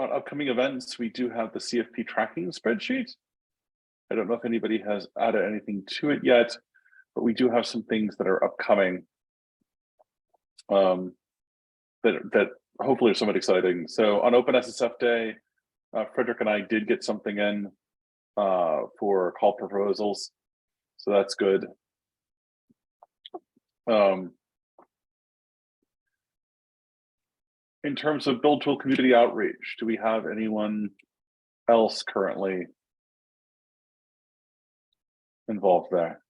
on upcoming events, we do have the CFP tracking spreadsheet. I don't know if anybody has added anything to it yet, but we do have some things that are upcoming that hopefully are somewhat exciting. So on OpenSSF Day, Frederick and I did get something in for call proposals, so that's good. In terms of build tool community outreach, do we have anyone else currently involved there?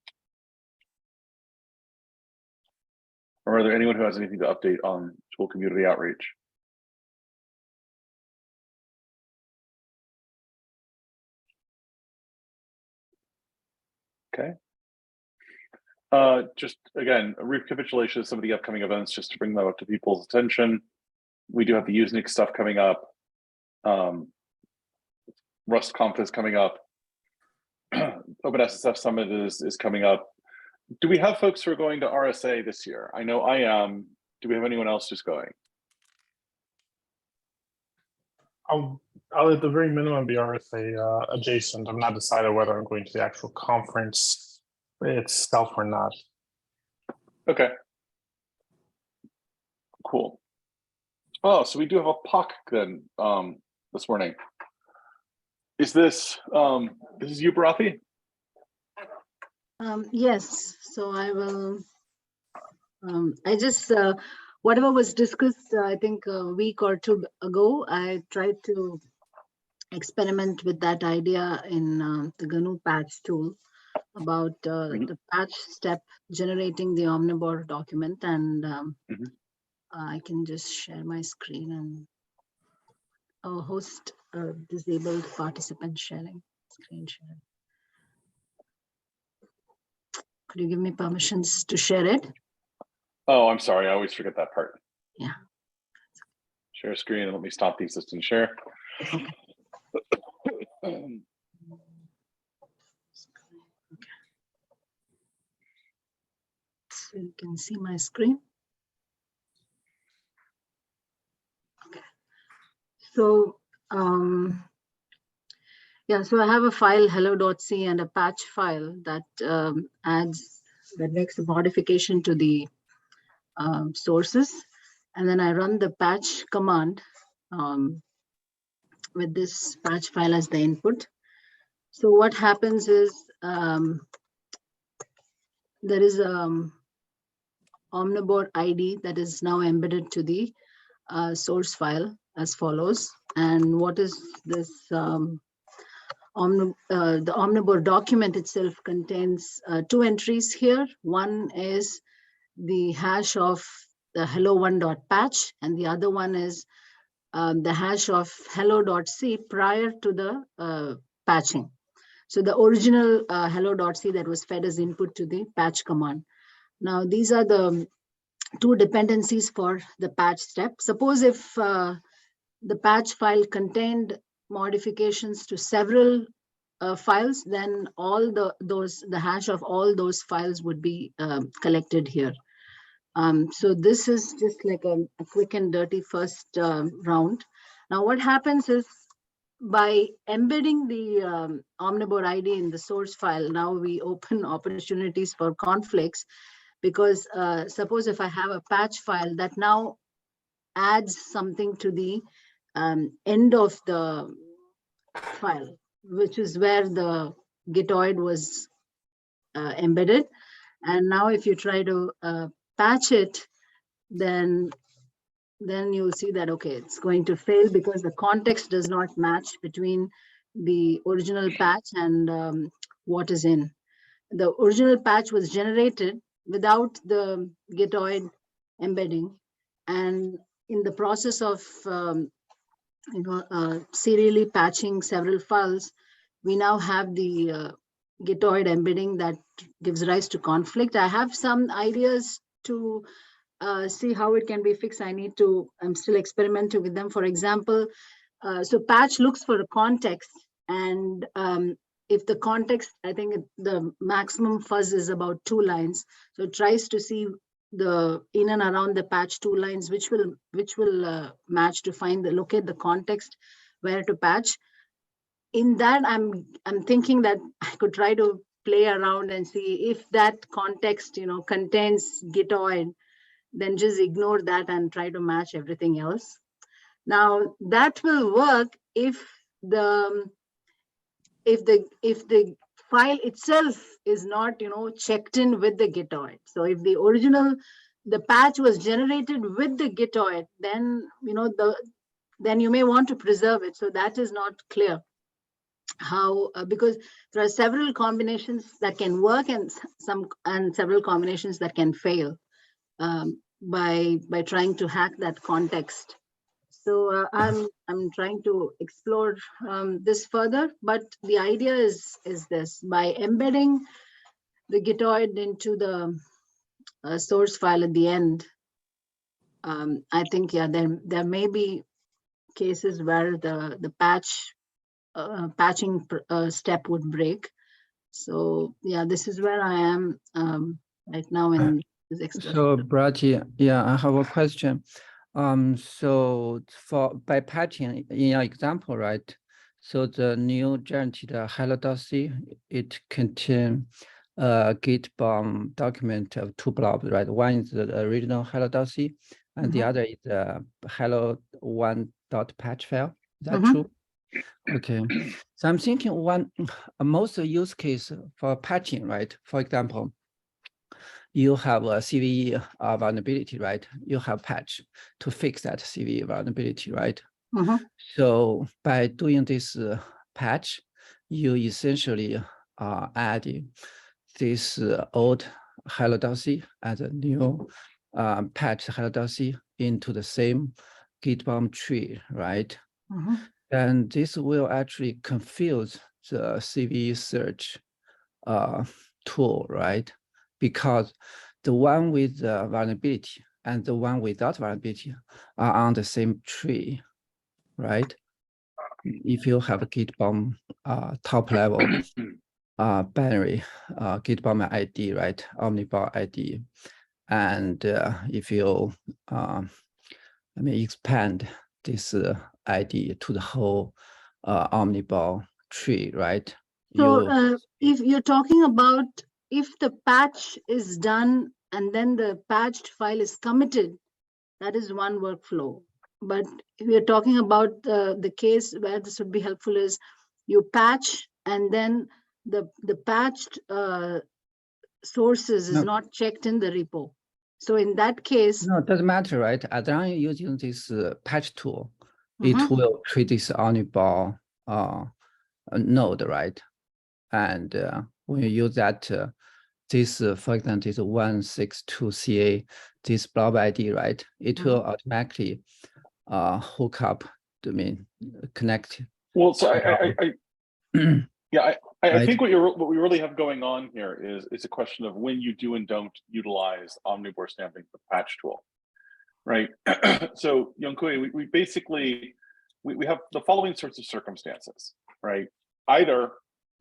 Or are there anyone who has anything to update on tool community outreach? Okay. Just again, a recapitulation of some of the upcoming events just to bring them up to people's attention. We do have the Usenix stuff coming up. RustConf is coming up. OpenSSF Summit is coming up. Do we have folks who are going to RSA this year? I know I am. Do we have anyone else who's going? I'll at the very minimum be RSA adjacent. I'm not decided whether I'm going to the actual conference itself or not. Okay. Cool. Oh, so we do have a PoC then this morning. Is this is you, Bharathi? Yes, so I will, I just, whatever was discussed, I think a week or two ago, I tried to experiment with that idea in the GNU Patch tool about the patch step generating the OmniBOR document. And I can just share my screen and host disabled participant sharing, screen sharing. Could you give me permissions to share it? Oh, I'm sorry. I always forget that part. Yeah. Share screen and let me stop the assistant share. Okay. So you can see my screen. Okay. So yeah, so I have a file hello.c and a patch file that that makes a modification to the sources, and then I run the patch command with this patch file as the input. So what happens is there is OmniBOR ID that is now embedded to the source file as follows. And what is this? The OmniBOR document itself contains two entries here. One is the hash of the hello1.patch, and the other one is the hash of hello.c prior to the patching. So the original hello.c that was fed as input to the patch command. Now these are the two dependencies for the patch step. Suppose if the patch file contained modifications to several files, then all the hash of all those files would be collected here. So this is just like a quick and dirty first round. Now what happens is by embedding the OmniBOR ID in the source file, now we open opportunities for conflicts, because suppose if I have a patch file that now adds something to the end of the file, which is where the gitoid was embedded. And now if you try to patch it, then you'll see that, okay, it's going to fail because the context does not match between the original patch and what is in. The original patch was generated without the gitoid embedding. And in the process of serially patching several files, we now have the gitoid embedding that gives rise to conflict. I have some ideas to see how it can be fixed. I'm still experimenting with them. For example, so patch looks for a context, and if the context, I think the maximum fuzz is about 2 lines. So it tries to see the in and around the patch 2 lines, which will match to locate the context where to patch. In that, I'm thinking that I could try to play around and see if that context, contains gitoid, then just ignore that and try to match everything else. Now that will work if the file itself is not, checked in with the gitoid. So if the patch was generated with the gitoid, then, then you may want to preserve it. So that is not clear how, because there are several combinations that can work and several combinations that can fail by trying to hack that context. So I'm trying to explore this further, but the idea is this: by embedding the gitoid into the source file at the end, I think there may be cases where the patching step would break. So this is where I am right now in this expression. So Brachi, I have a question. So by patching in your example, right? So the new generated hello.c, it contains a Git bomb document of 2 blobs, right? One is the original hello.c, and the other is the hello1.patch file. Is that true? Okay. So I'm thinking most use case for patching, right? For example, you have a CVE vulnerability, right? You have patch to fix that CVE vulnerability, right? So by doing this patch, you essentially add this old hello.c as a new patch hello.c into the same Git bomb tree, right? And this will actually confuse the CVE search tool, right? Because the one with the vulnerability and the one without vulnerability are on the same tree, right? If you have a Git bomb top level binary Git bomb ID, right? OmniBOR ID, and if you expand this ID to the whole OmniBOR tree, right? So if you're talking about if the patch is done and then the patched file is committed, that is one workflow. But if you're talking about the case where this would be helpful is you patch and then the patched sources is not checked in the repo. So in that case, no, it doesn't matter, right? As long as you're using this patch tool, it will treat this OmniBOR node, right? And when you use that, this, for example, this 162CA, this blob ID, right? It will automatically hook up, connect. Well, so I think what we really have going on here is a question of when you do and don't utilize OmniBOR stamping, the patch tool, right? So Youngkui, we basically we have the following sorts of circumstances, right? Either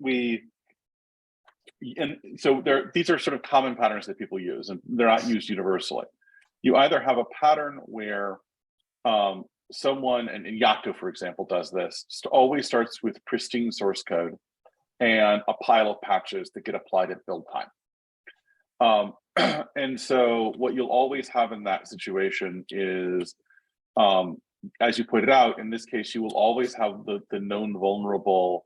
these are sort of common patterns that people use, and they're not used universally. You either have a pattern where someone, and Yocto, for example, does this, always starts with pristine source code and a pile of patches that get applied at build time. And so what you'll always have in that situation is, as you pointed out, in this case, you will always have the known vulnerable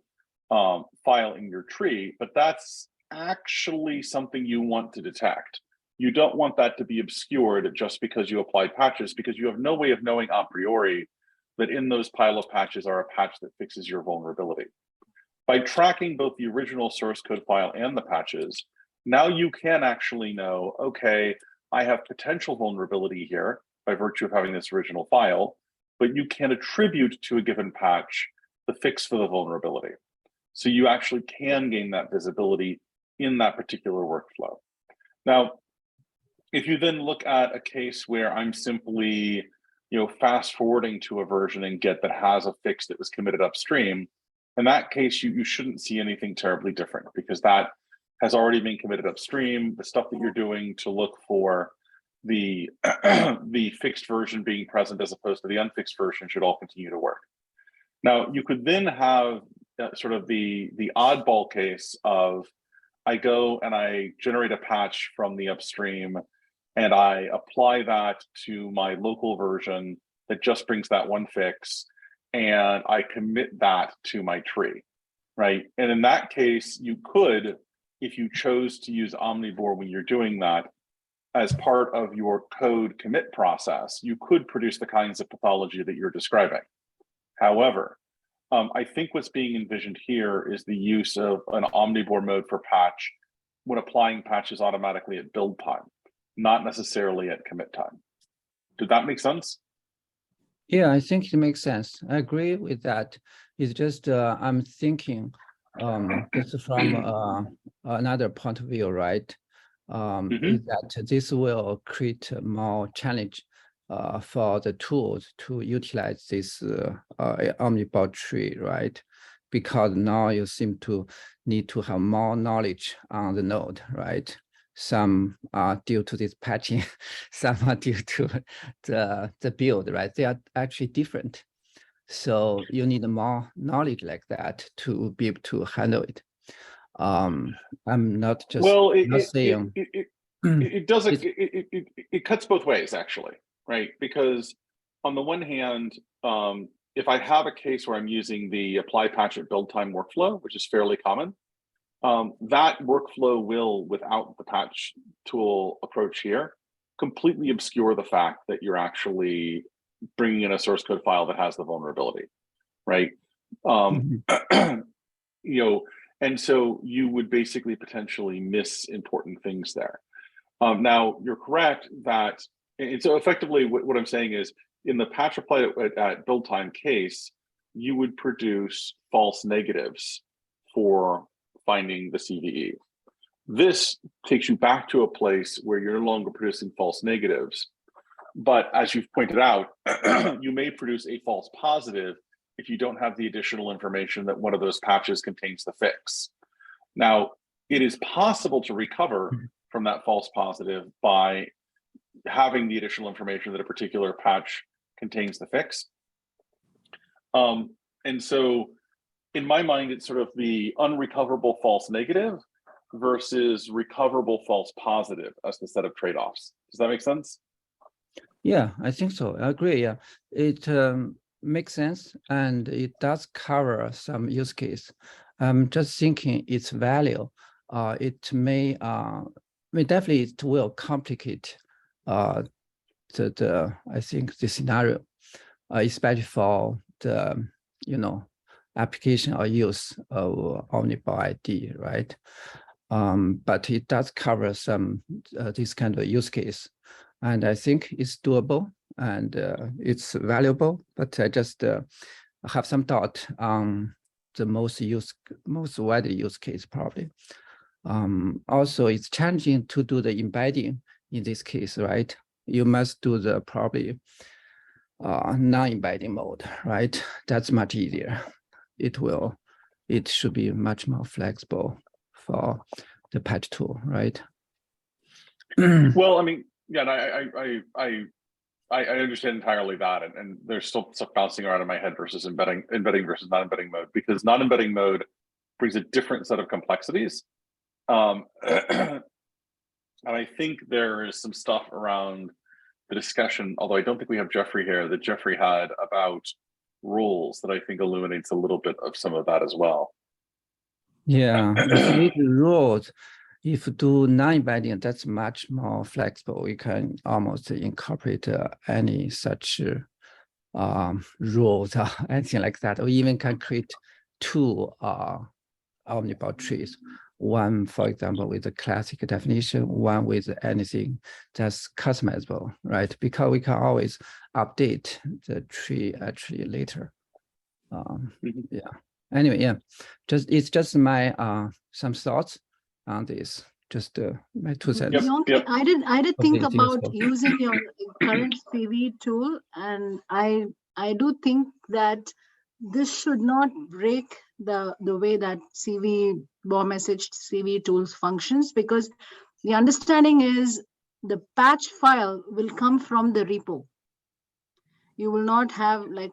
file in your tree, but that's actually something you want to detect. You don't want that to be obscured just because you applied patches, because you have no way of knowing a priori that in those pile of patches are a patch that fixes your vulnerability. By tracking both the original source code file and the patches, now you can actually know, okay, I have potential vulnerability here by virtue of having this original file, but you can attribute to a given patch the fix for the vulnerability. So you actually can gain that visibility in that particular workflow. Now, if you then look at a case where I'm simply, fast forwarding to a version in Git that has a fix that was committed upstream, in that case, you shouldn't see anything terribly different, because that has already been committed upstream. The stuff that you're doing to look for the the fixed version being present as opposed to the unfixed version should all continue to work. Now, you could then have sort of the oddball case of I go and I generate a patch from the upstream and I apply that to my local version that just brings that one fix, and I commit that to my tree, right? And in that case, you could, if you chose to use OmniBOR when you're doing that, as part of your code commit process, you could produce the kinds of pathology that you're describing. However, I think what's being envisioned here is the use of an OmniBOR mode for patch when applying patches automatically at build time, not necessarily at commit time. Did that make sense? Yeah, I think it makes sense. I agree with that. It's just I'm thinking just from another point of view, right? Is that this will create more challenge for the tools to utilize this OmniBOR tree, right? Because now you seem to need to have more knowledge on the node, right? Some are due to this patching, some are due to the build, right? They are actually different. So you need more knowledge like that to be able to handle it. I'm not just saying it cuts both ways, actually, right? Because on the one hand, if I have a case where I'm using the apply patch at build time workflow, which is fairly common, that workflow will, without the patch tool approach here, completely obscure the fact that you're actually bringing in a source code file that has the vulnerability, right? And so you would basically potentially miss important things there. Now, you're correct that, and so effectively what I'm saying is, in the patch apply at build time case, you would produce false negatives for finding the CVE. This takes you back to a place where you're no longer producing false negatives, but as you've pointed out, you may produce a false positive if you don't have the additional information that one of those patches contains the fix. Now, it is possible to recover from that false positive by having the additional information that a particular patch contains the fix. And so in my mind, it's sort of the unrecoverable false negative versus recoverable false positive as the set of trade-offs. Does that make sense? Yeah, I think so. I agree. Yeah, it makes sense, and it does cover some use case. I'm just thinking its value. It may, definitely it will complicate I think the scenario, especially for the application or use of OmniBOR ID, right? But it does cover some this kind of use case, and I think it's doable and it's valuable. But I just have some thought on the most widely used case probably. Also, it's challenging to do the embedding in this case, right? You must do the probably non-embedding mode, right? That's much easier. It should be much more flexible for the patch tool, right? Well, I mean, yeah, I understand entirely that, and there's still stuff bouncing around in my head versus embedding versus non-embedding mode, because non-embedding mode brings a different set of complexities. And I think there is some stuff around the discussion, although I don't think we have Jeffrey here, that Jeffrey had about rules that I think illuminates a little bit of some of that as well. Yeah, with rules, if you do non-embedding, that's much more flexible. We can almost incorporate any such rules or anything like that, or even can create two OmniBOR trees. One, for example, with the classic definition, one with anything that's customizable, right? Because we can always update the tree actually later. Yeah. Anyway, yeah, it's just my some thoughts on this. Just my 2 cents. Yep. I did think about using your current CV tool, and I do think that this should not break the way that OmniBOR message CV tools functions, because the understanding is the patch file will come from the repo. You will not have like,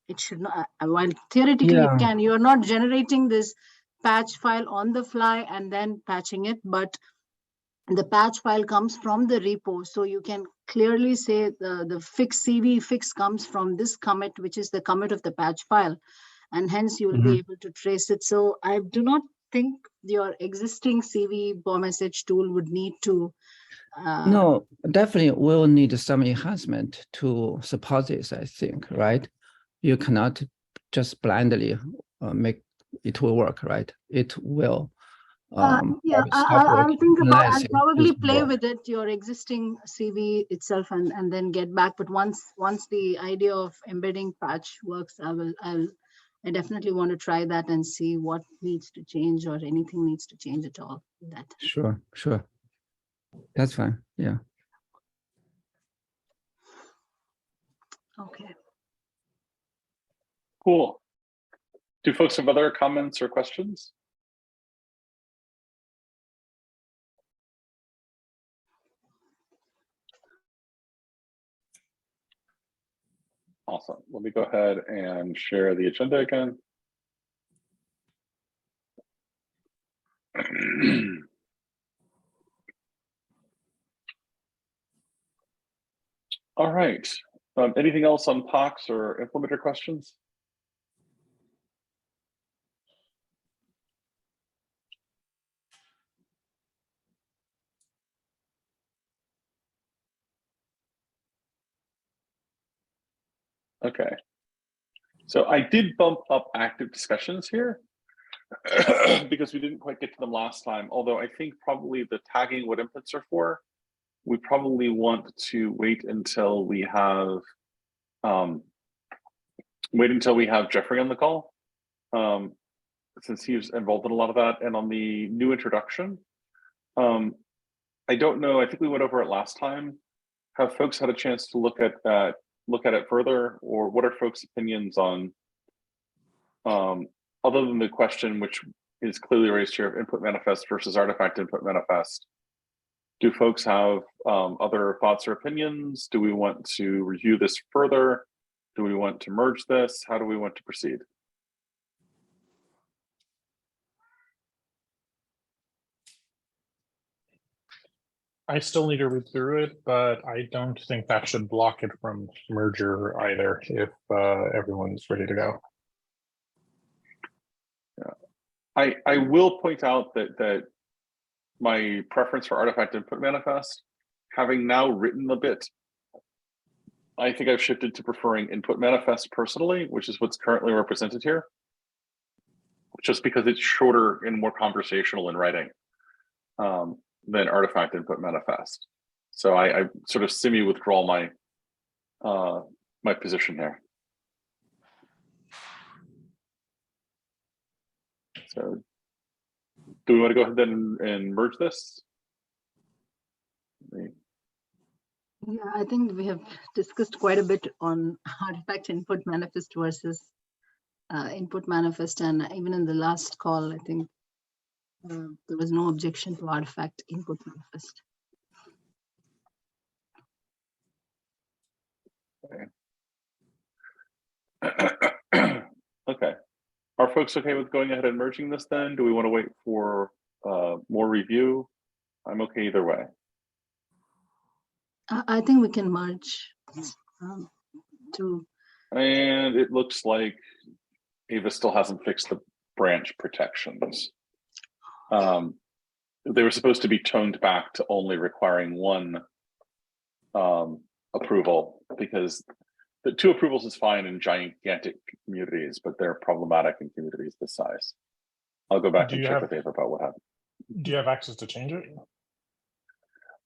it should not, while theoretically it can, you're not generating this patch file on the fly and then patching it, but the patch file comes from the repo. So you can clearly say the fix CV fix comes from this commit, which is the commit of the patch file. And hence you will be able to trace it. So I do not think your existing CV BOR message tool would need to. No, definitely we'll need some enhancement to support this, I think, right? You cannot just blindly make it will work, right? It will. Yeah, I'll think about, I'll probably play with it, your existing CV itself, and then get back. But once the idea of embedding patch works, I definitely want to try that and see what needs to change or anything needs to change at all in that. Sure. That's fine. Yeah. Okay. Cool. Do folks have other comments or questions? Awesome. Let me go ahead and share the agenda again. All right. Anything else on PoCs or implementer questions? Okay. So I did bump up active discussions here because we didn't quite get to them last time, although I think probably the tagging what inputs are for, we probably want to wait until we have Jeffrey on the call, since he's involved in a lot of that. And on the new introduction, I don't know, I think we went over it last time. Have folks had a chance to look at it further, or what are folks' opinions on, other than the question, which is clearly raised here, of input manifest versus artifact input manifest? Do folks have other thoughts or opinions? Do we want to review this further? Do we want to merge this? How do we want to proceed? I still need to read through it, but I don't think that should block it from merger either if everyone's ready to go. Yeah, I will point out that my preference for artifact input manifest, having now written a bit, I think I've shifted to preferring input manifest personally, which is what's currently represented here, just because it's shorter and more conversational in writing than artifact input manifest. So I sort of semi-withdraw my my position here. So do we want to go ahead and merge this? Yeah, I think we have discussed quite a bit on artifact input manifest versus input manifest, and even in the last call, I think there was no objection to artifact input manifest. Okay. Okay. Are folks okay with going ahead and merging this then? Do we want to wait for more review? I'm okay either way. I think we can merge to. And it looks like Ava still hasn't fixed the branch protections. They were supposed to be toned back to only requiring one approval, because the 2 approvals is fine in gigantic communities, but they're problematic in communities this size. I'll go back and check with Ava about what happened. Do you have access to change it?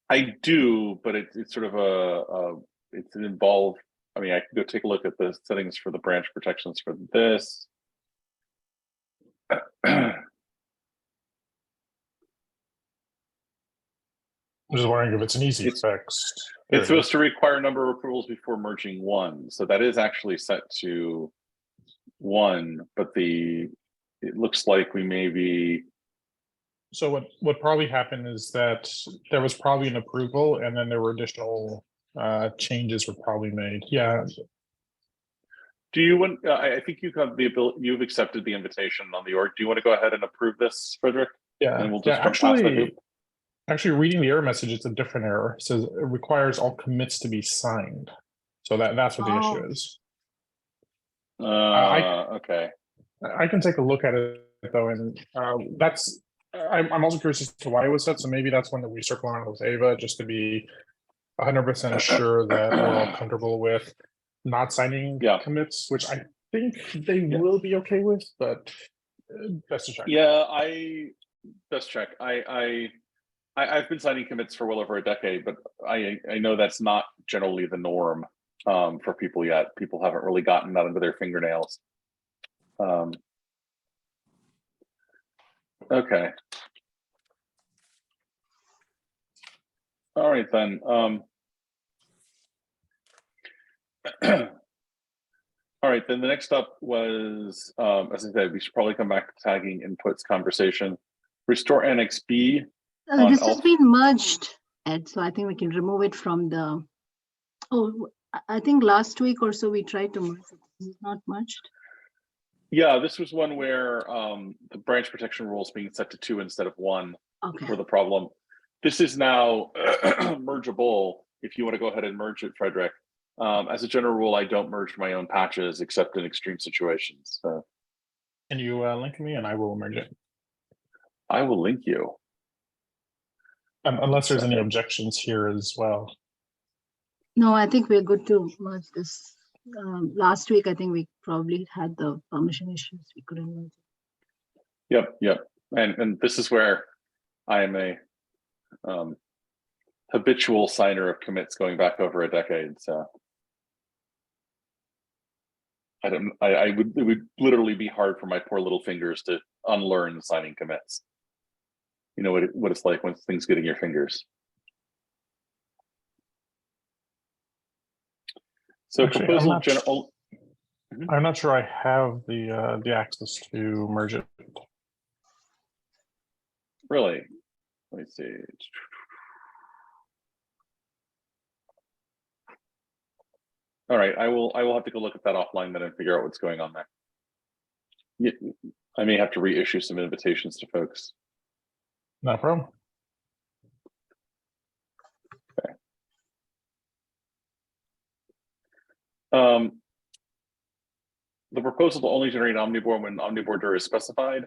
I do, but it's sort of it's an involved. I mean, I can go take a look at the settings for the branch protections for this. I'm just wondering if it's an easy fix. It's supposed to require a number of approvals before merging one. So that is actually set to 1, but it looks like we may be So what probably happened is that there was probably an approval, and then there were additional changes were probably made. Yeah. Do you want? I think you have the ability. You've accepted the invitation on the org. Do you want to go ahead and approve this, Frederick? Yeah. And we'll just jump past that hoop. Actually, reading the error message, it's a different error. It says it requires all commits to be signed. So that's what the issue is. Okay. I can take a look at it though, and that's. I'm also curious as to why it was set. So maybe that's one that we circle around with Ava just to be 100% sure that we're all comfortable with not signing commits, which I think they will be okay with, but best to check. Yeah, best check. I've been signing commits for well over a decade, but I know that's not generally the norm for people yet. People haven't really gotten that under their fingernails. Okay. All right then. All right, then the next up was, as I said, we should probably come back to tagging inputs conversation. Restore Annex B. This has been merged, Ed, so I think we can remove it from the, I think last week or so we tried to merge it. It's not merged. Yeah, this was one where the branch protection rules being set to 2 instead of 1 were the problem. This is now mergeable if you want to go ahead and merge it, Frederick. As a general rule, I don't merge my own patches except in extreme situations. So. Can you link me and I will merge it? I will link you. Unless there's any objections here as well. No, I think we're good to merge this. Last week, I think we probably had the permission issues. We couldn't merge it. Yep. And this is where I am a habitual signer of commits going back over a decade. So it would literally be hard for my poor little fingers to unlearn signing commits. You know what it's like when things get in your fingers. So actually, proposal general. I'm not sure I have the access to merge it. Really? Let me see. All right, I will have to go look at that offline then and figure out what's going on there. Yeah, I may have to reissue some invitations to folks. No problem. Okay. The proposal to only generate OmniBOR when OmniBOR dir is specified.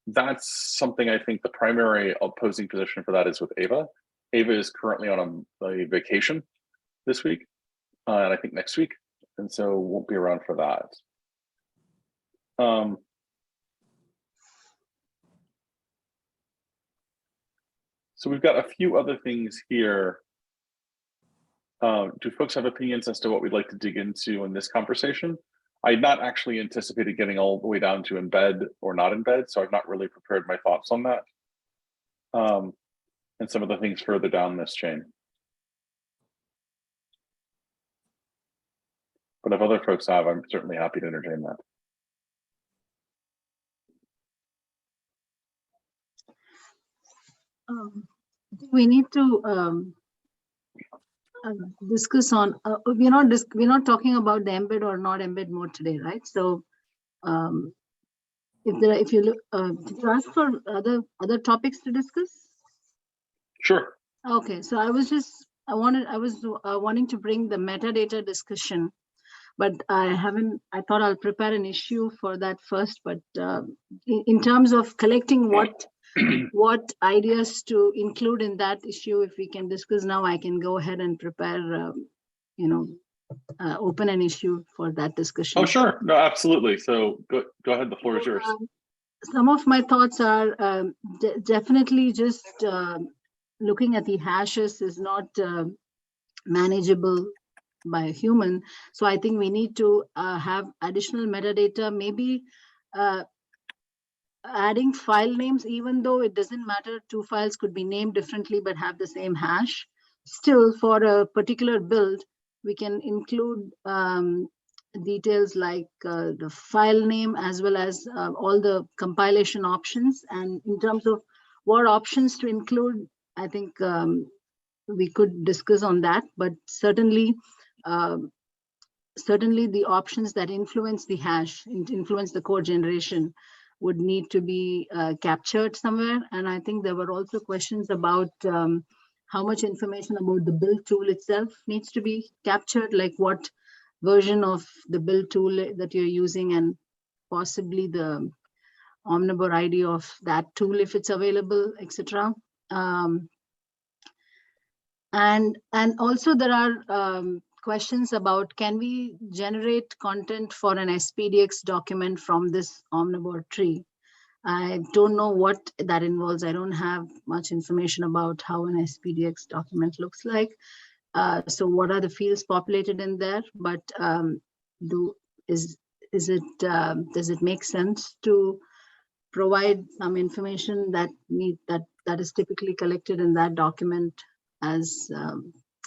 That's something I think the primary opposing position for that is with Ava. Ava is currently on a vacation this week, and I think next week, and so won't be around for that. So we've got a few other things here. Do folks have opinions as to what we'd like to dig into in this conversation? I had not actually anticipated getting all the way down to embed or not embed, so I've not really prepared my thoughts on that. And some of the things further down this chain. But if other folks have, I'm certainly happy to entertain that. I think we need to discuss on. We're not talking about the embed or not embed mode today, right? So, if you look, did you ask for other topics to discuss? Sure. Okay, so I was wanting to bring the metadata discussion, but I thought I'll prepare an issue for that first. But in terms of collecting what ideas to include in that issue, if we can discuss now, I can go ahead and prepare, open an issue for that discussion. Oh, sure. No, absolutely. So go ahead. The floor is yours. Some of my thoughts are definitely just looking at the hashes is not manageable by a human. So I think we need to have additional metadata, maybe adding file names, even though it doesn't matter, 2 files could be named differently but have the same hash. Still, for a particular build, we can include details like the file name as well as all the compilation options. And in terms of what options to include, I think we could discuss on that, but certainly the options that influence the hash, influence the code generation, would need to be captured somewhere. And I think there were also questions about how much information about the build tool itself needs to be captured, like what version of the build tool that you're using, and possibly the OmniBOR ID of that tool if it's available, etc. And also there are questions about, can we generate content for an SPDX document from this OmniBOR tree? I don't know what that involves. I don't have much information about how an SPDX document looks like. So what are the fields populated in there? But does it make sense to provide some information that is typically collected in that document as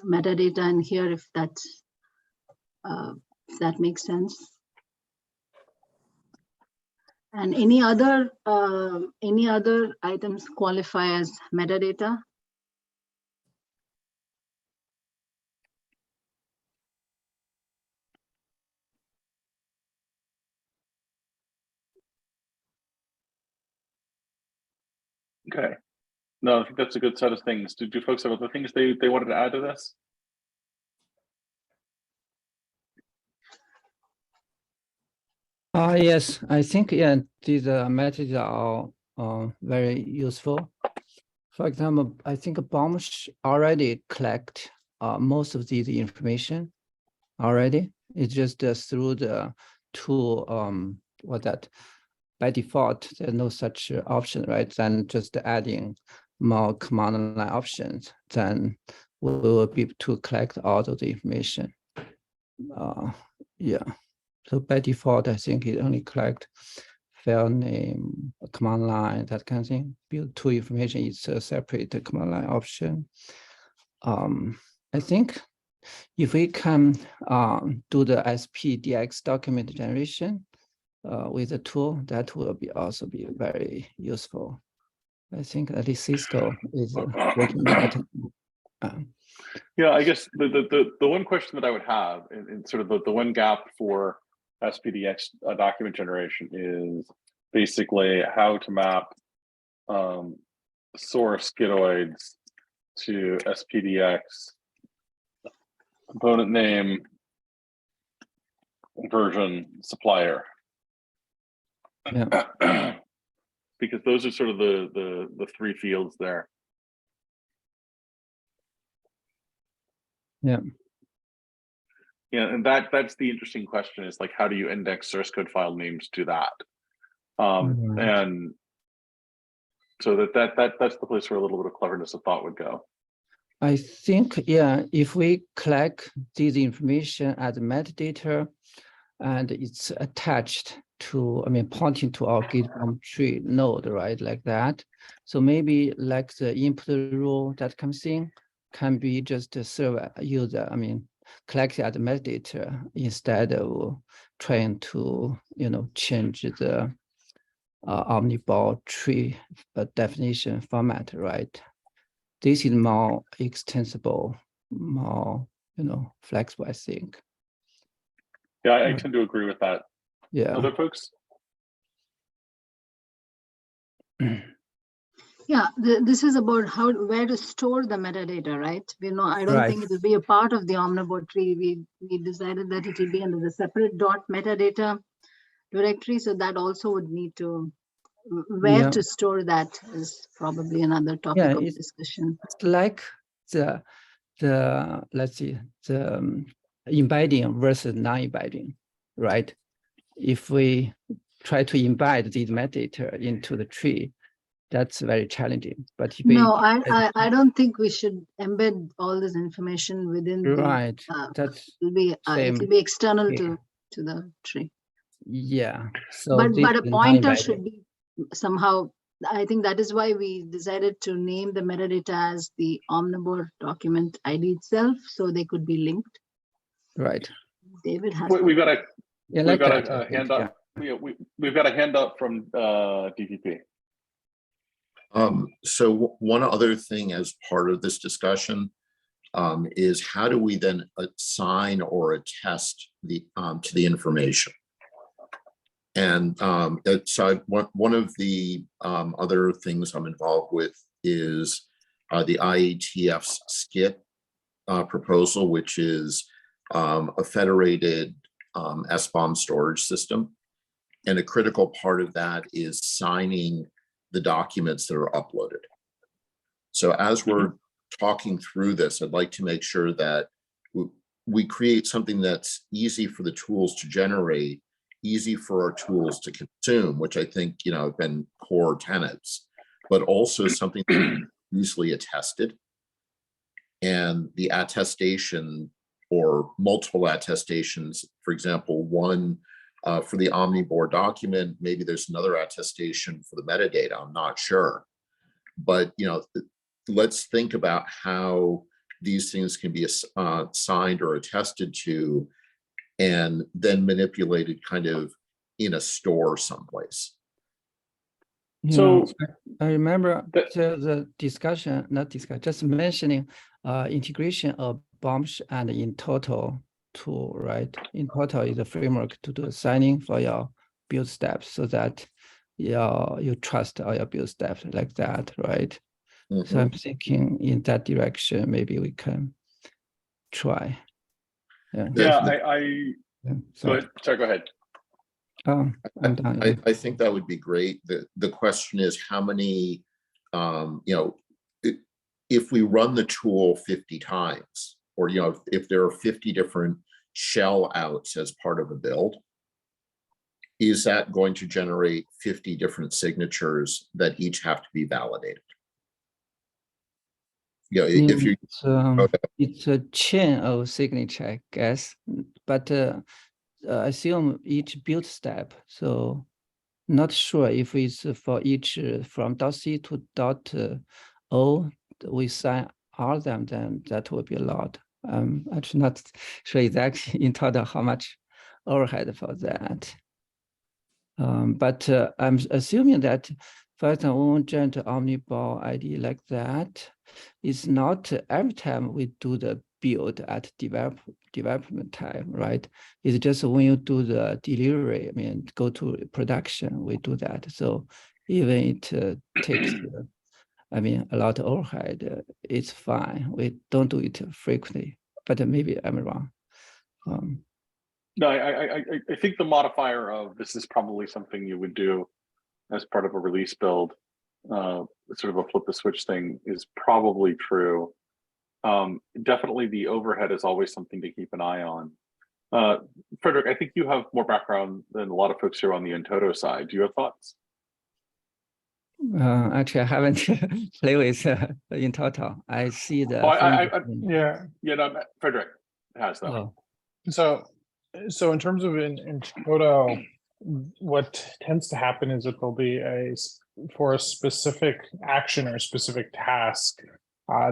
metadata in here, if that makes sense? And any other items qualify as metadata? Okay. No, I think that's a good set of things. Do folks have other things they wanted to add to this? Yes, I think, yeah, these methods are very useful. For example, I think BOM already collect most of the information already. It's just through the tool, by default, there's no such option, right? Then just adding more command line options, then we will be able to collect all of the information. Yeah. So by default, I think it only collect file name, command line, that kind of thing. Build tool information is a separate command line option. I think if we can do the SPDX document generation with the tool, that will also be very useful. I think at least Cisco is working that. Yeah, I guess the one question that I would have, and sort of the one gap for SPDX document generation, is basically how to map source geoids to SPDX component name, version, supplier. Yeah. Because those are sort of the three fields there. Yeah. Yeah, and that's the interesting question, is like, how do you index source code file names to that? And so that's the place where a little bit of cleverness of thought would go. I think, yeah, if we collect this information as metadata and it's attached to, pointing to our GitHub tree node, right, like that. So maybe like the input rule that comes in can be just a server user, collect as metadata instead of trying to, change the OmniBOR tree definition format, right? This is more extensible, more, flexible, I think. Yeah, I tend to agree with that. Yeah. Other folks? Yeah, this is about where to store the metadata, right? I don't think it will be a part of the OmniBOR tree. We decided that it will be under the separate .metadata directory. So that also would need to, where to store that is probably another topic of discussion. It's like the let's see, the embedding versus non-embedding, right? If we try to embed these metadata into the tree, that's very challenging. But if I don't think we should embed all this information within right. It will be external to the tree. Yeah. So but a pointer should be somehow. I think that is why we decided to name the metadata as the OmniBOR document ID itself, so they could be linked. Right. David has. We've got a hand up. Yeah, we've got a hand up from DTP. So one other thing as part of this discussion is how do we then assign or attest the to the information? And so one of the other things I'm involved with is the IETF's SCIT proposal, which is a federated SBOM storage system. And a critical part of that is signing the documents that are uploaded. So as we're talking through this, I'd like to make sure that we create something that's easy for the tools to generate, easy for our tools to consume, which I think, have been core tenets, but also something that's easily attested. And the attestation or multiple attestations, for example, one for the OmniBOR document, maybe there's another attestation for the metadata, I'm not sure. But, let's think about how these things can be signed or attested to and then manipulated kind of in a store someplace. So I remember the discussion, not discussion, just mentioning integration of BOMS and in total tool, right? In total is a framework to do signing for your build steps so that you trust all your build steps like that, right? Mm-hmm. So I'm thinking in that direction, maybe we can try. Sorry, go ahead. I think that would be great. The question is how many, if we run the tool 50 times, or, if there are 50 different shell outs as part of a build, is that going to generate 50 different signatures that each have to be validated? If you it's a chain of signature, I guess, but assume each build step. So not sure if it's for each from .c to .o, we sign all of them, then that will be a lot. Actually not sure exactly in total how much overhead for that. But I'm assuming that, for example, when we generate OmniBOR ID like that, it's not every time we do the build at development time, right? It's just when you do the delivery, go to production, we do that. So even it takes, a lot of overhead, it's fine. We don't do it frequently, but maybe I'm wrong. No, I think the modifier of this is probably something you would do as part of a release build, sort of a flip the switch thing is probably true. Definitely the overhead is always something to keep an eye on. Frederick, I think you have more background than a lot of folks here on the in-toto side. Do you have thoughts? Actually, I haven't played with in-toto. I see the no, Frederick has though. So in terms of in-toto, what tends to happen is that there'll be for a specific action or a specific task,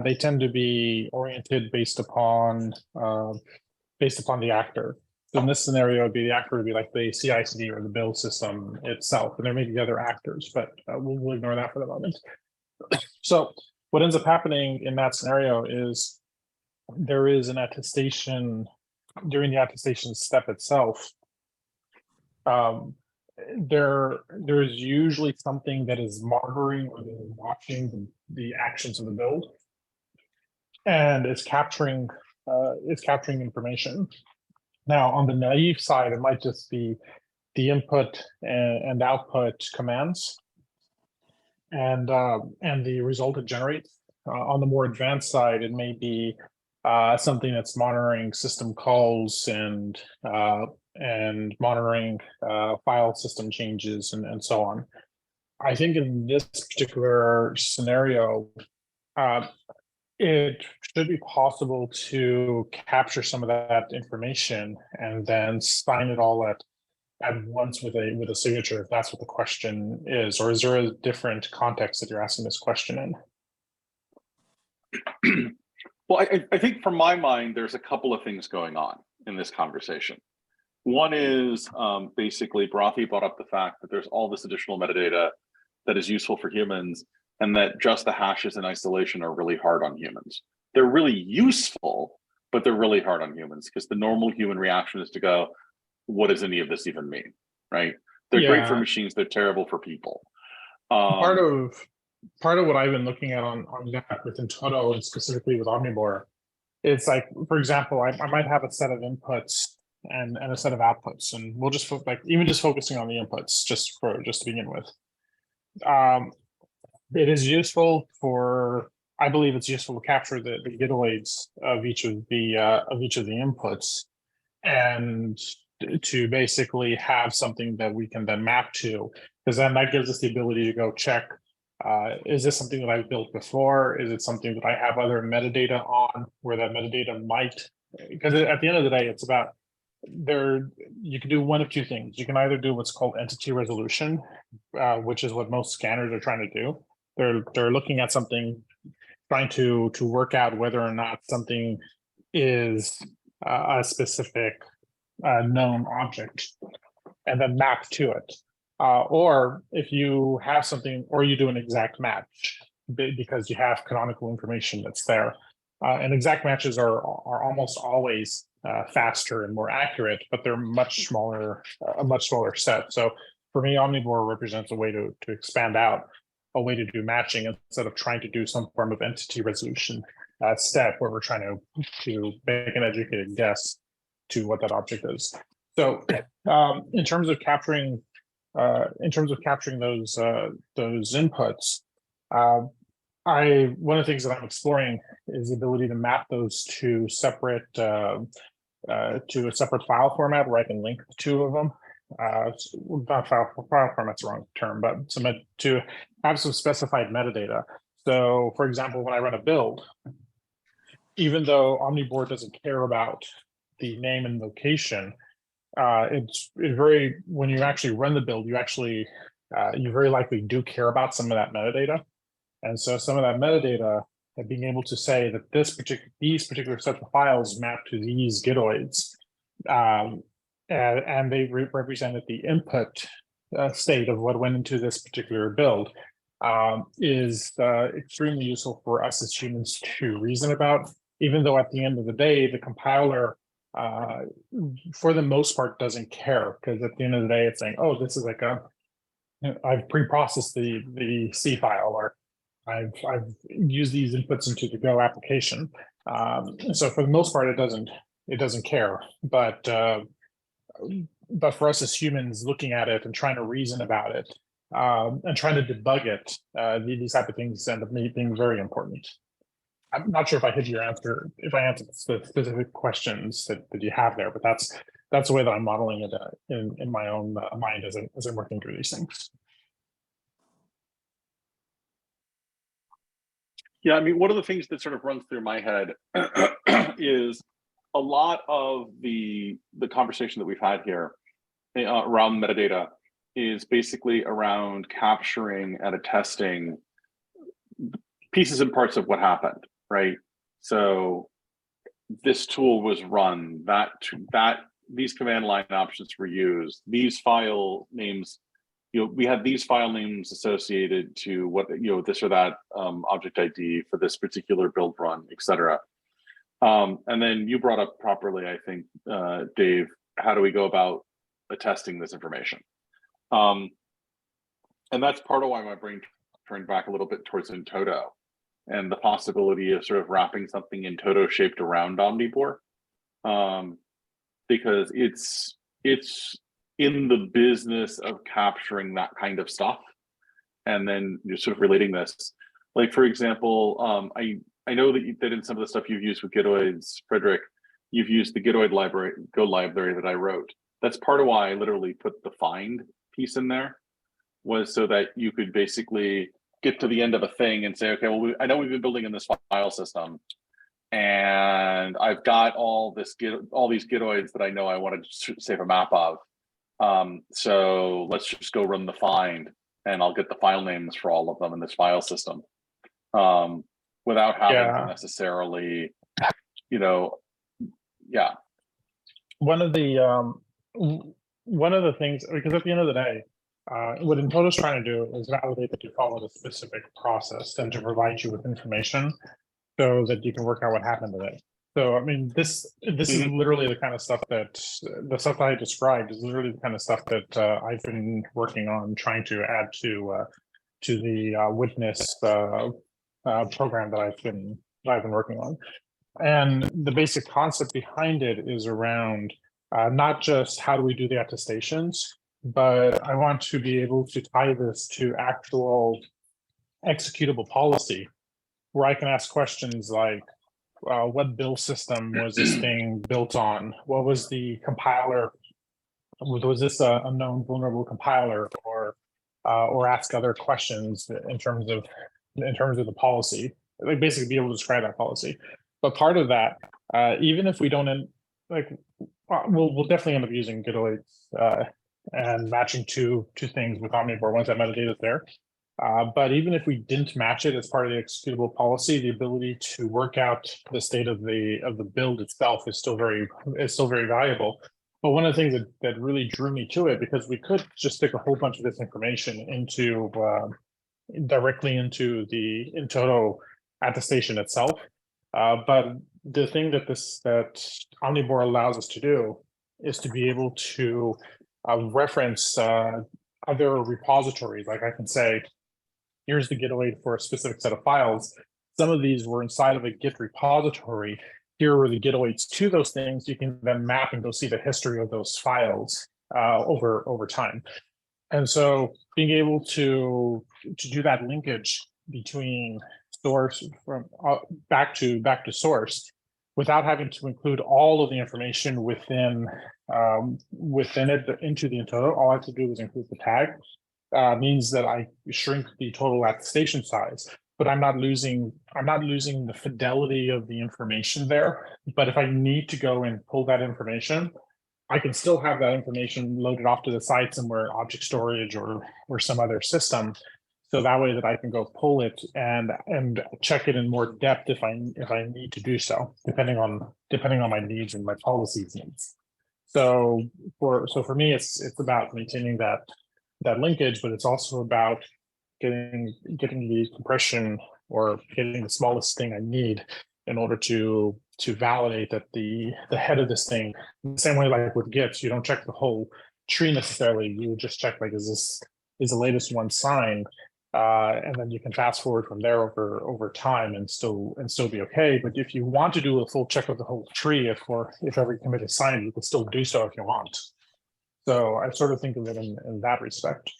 they tend to be oriented based upon the actor. So in this scenario, it'd be the actor would be like the CI/CD or the build system itself, and there may be other actors, but we'll ignore that for the moment. So what ends up happening in that scenario is there is an attestation during the attestation step itself. There is usually something that is monitoring or watching the actions of the build, and it's capturing information. Now, on the naive side, it might just be the input and output commands, and the result it generates. On the more advanced side, it may be something that's monitoring system calls and monitoring file system changes and so on. I think in this particular scenario, it should be possible to capture some of that information and then sign it all at once with a signature, if that's what the question is. Or is there a different context that you're asking this question in? Well, I think from my mind, there's a couple of things going on in this conversation. One is basically Bharathi brought up the fact that there's all this additional metadata that is useful for humans and that just the hashes in isolation are really hard on humans. They're really useful, but they're really hard on humans because the normal human reaction is to go, what does any of this even mean, right? They're great for Yeah. machines, they're terrible for people. Part of what I've been looking at on that within Toto and specifically with OmniBOR, it's like, for example, I might have a set of inputs and a set of outputs, and we'll just even just focusing on the inputs just to begin with. It is useful for, I believe it's useful to capture the gitoids of each of the inputs, and to basically have something that we can then map to, because then that gives us the ability to go check, is this something that I've built before? Is it something that I have other metadata on where that metadata might, because at the end of the day, it's about you can do one of two things. You can either do what's called entity resolution, which is what most scanners are trying to do. They're looking at something, trying to work out whether or not something is a specific known object, and then map to it. Or if you have something, or you do an exact match because you have canonical information that's there. And exact matches are almost always faster and more accurate, but they're much smaller, a much smaller set. So for me, OmniBOR represents a way to expand out, a way to do matching instead of trying to do some form of entity resolution step where we're trying to make an educated guess to what that object is. So in terms of capturing those inputs, one of the things that I'm exploring is the ability to map those to separate to a separate file format where I can link the two of them. Not file format's the wrong term, but to have some specified metadata. So, for example, when I run a build, even though OmniBOR doesn't care about the name and location, it's very, when you actually run the build, you very likely do care about some of that metadata. And so some of that metadata, and being able to say that these particular sets of files map to these gitoids, and they represented the input state of what went into this particular build, is extremely useful for us as humans to reason about, even though at the end of the day, the compiler, for the most part, doesn't care, because at the end of the day, it's saying, oh, this is like I've pre-processed the C file, or I've used these inputs into the Go application. So for the most part, it doesn't care. But for us as humans, looking at it and trying to reason about it, and trying to debug it, these type of things end up being very important. I'm not sure if I hit your answer, if I answered the specific questions that you have there, but that's the way that I'm modeling it in my own mind as I'm working through these things. Yeah, I mean, one of the things that sort of runs through my head is a lot of the conversation that we've had here around metadata is basically around capturing and attesting pieces and parts of what happened, right? So this tool was run, these command line options were used, these file names, we had these file names associated to what, this or that object ID for this particular build run, et cetera. And then you brought up properly, I think, Dave, how do we go about attesting this information? And that's part of why my brain turned back a little bit towards in Toto and the possibility of sort of wrapping something in Toto shaped around OmniBOR, because it's in the business of capturing that kind of stuff, and then you're sort of relating this. Like, for example, I know that in some of the stuff you've used with gitoids, Frederick, you've used the gitoid library, Go library that I wrote. That's part of why I literally put the find piece in there, was so that you could basically get to the end of a thing and say, okay, well, I know we've been building in this file system, and I've got all these gitoids that I know I want to save a map of. So let's just go run the find, and I'll get the file names for all of them in this file system, without having to necessarily, yeah. One of the things, because at the end of the day, what Intoto is trying to do is validate that you followed a specific process and to provide you with information so that you can work out what happened to it. So, I mean, this is literally the kind of stuff that I described is literally the kind of stuff that I've been working on trying to add to the witness program that I've been working on. And the basic concept behind it is around not just how do we do the attestations, but I want to be able to tie this to actual executable policy where I can ask questions like, what build system was this thing built on? What was the compiler? Was this a known vulnerable compiler, or ask other questions in terms of the policy? Like basically be able to describe that policy. But part of that, even if we don't we'll definitely end up using GitOids and matching two things with OmniBOR once that metadata is there. But even if we didn't match it as part of the executable policy, the ability to work out the state of the build itself is still very valuable. But one of the things that really drew me to it, because we could just stick a whole bunch of this information into directly into the Intoto attestation itself. But the thing that OmniBOR allows us to do is to be able to reference other repositories. Like I can say, here's the GitOid for a specific set of files. Some of these were inside of a Git repository. Here were the GitOids to those things. You can then map and go see the history of those files over time. And so being able to do that linkage between source from back to source without having to include all of the information within it into the Intoto, all I have to do is include the tag. Means that I shrink the total attestation size, but I'm not losing the fidelity of the information there. But if I need to go and pull that information, I can still have that information loaded off to the side somewhere, object storage or some other system. So that way that I can go pull it and check it in more depth if I need to do so, depending on my needs and my policies needs. So for me, it's about maintaining that linkage, but it's also about getting the compression or getting the smallest thing I need in order to validate that the head of this thing, the same way like with Git, you don't check the whole tree necessarily. You just check like, is the latest one signed? And then you can fast forward from there over time and still be okay. But if you want to do a full check of the whole tree, if every commit is signed, you can still do so if you want. So I sort of think of it in that respect.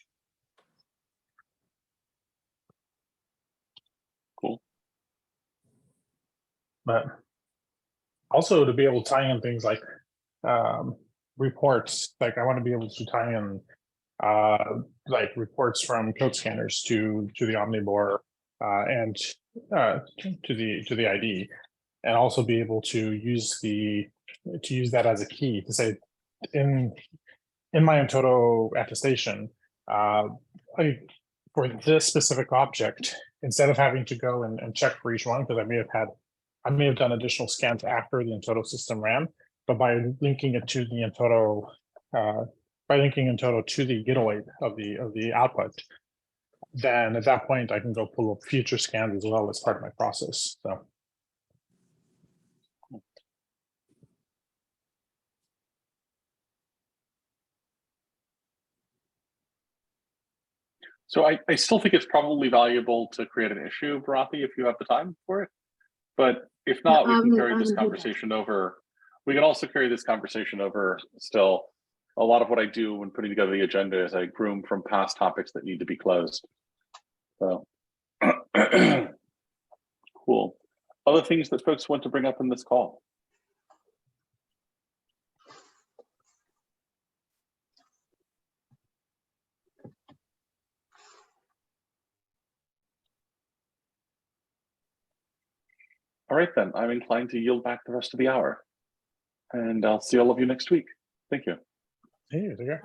Cool. But also to be able to tie in things like reports, like I want to be able to tie in like reports from code scanners to the OmniBOR and to the ID, and also be able to use that as a key to say in my Intoto attestation, for this specific object, instead of having to go and check for each one, because I may have done additional scans after the Intoto system ran, but by linking it to the Intoto, by linking Intoto to the GitOid of the output, then at that point I can go pull up future scans as well as part of my process. So I still think it's probably valuable to create an issue, Bharathi, if you have the time for it. But if not, we can carry this conversation over. We can also carry this conversation over still. A lot of what I do when putting together the agenda is I groom from past topics that need to be closed. So cool. Other things that folks want to bring up in this call? All right, then I'm inclined to yield back the rest of the hour, and I'll see all of you next week. Thank you. Hey, there you go.